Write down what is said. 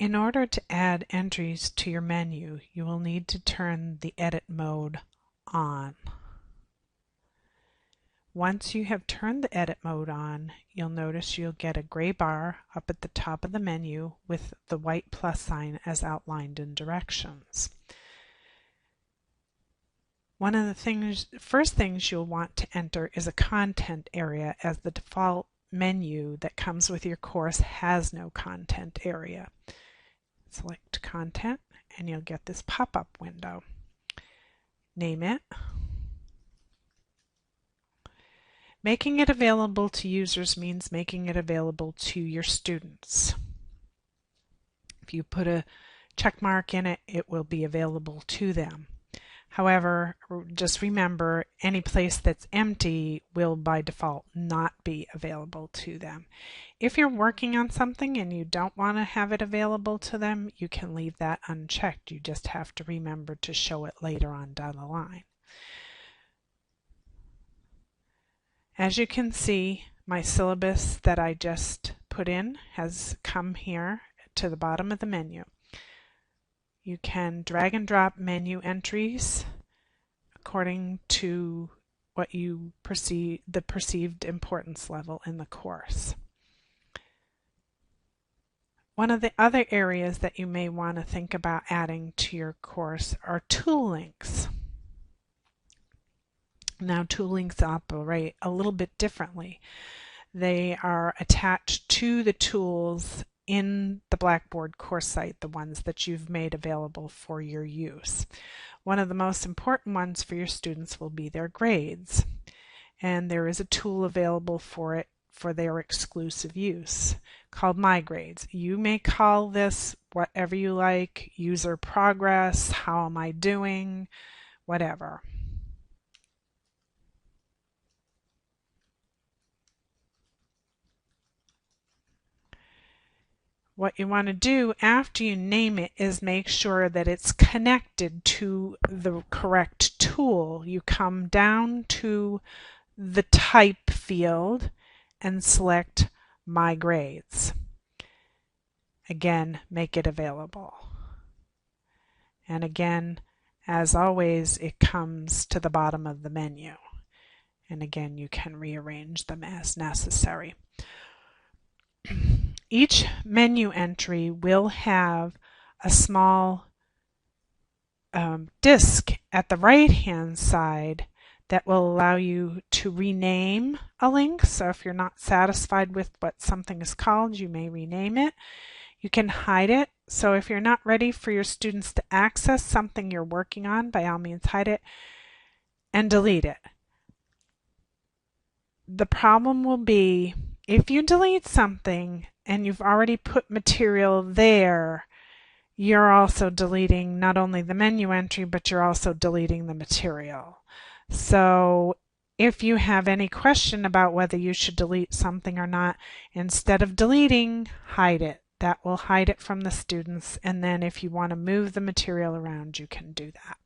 In order to add entries to your menu, you will need to turn the edit mode on. Once you have turned the edit mode on, you'll notice you'll get a gray bar up at the top of the menu with the white plus sign as outlined in directions. One of the first things you'll want to enter is a content area, as the default menu that comes with your course has no content area. Select content and you'll get this pop-up window. Name it. Making it available to users means making it available to your students. If you put a check mark in it, it will be available to them. However, just remember, any place that's empty will by default not be available to them. If you're working on something and you don't want to have it available to them, you can leave that unchecked. You just have to remember to show it later on down the line. As you can see, my syllabus that I just put in has come here to the bottom of the menu. You can drag and drop menu entries according to what you perceive, the perceived importance level in the course. One of the other areas that you may want to think about adding to your course are tool links. Now, tool links operate a little bit differently. They are attached to the tools in the Blackboard course site, the ones that you've made available for your use. One of the most important ones for your students will be their grades, and there is a tool available for it for their exclusive use called My Grades. You may call this whatever you like: user progress, how am I doing, whatever. What you want to do after you name it is make sure that it's connected to the correct tool. You come down to the type field and select My Grades. Again, make it available. And again, as always, it comes to the bottom of the menu. And again, you can rearrange them as necessary. Each menu entry will have a small disk at the right-hand side that will allow you to rename a link. So if you're not satisfied with what something is called, you may rename it. You can hide it. So if you're not ready for your students to access something you're working on, by all means hide it and delete it. The problem will be if you delete something and you've already put material there, you're also deleting not only the menu entry, but you're also deleting the material. So if you have any question about whether you should delete something or not, instead of deleting, hide it. That will hide it from the students, and then if you want to move the material around, you can do that.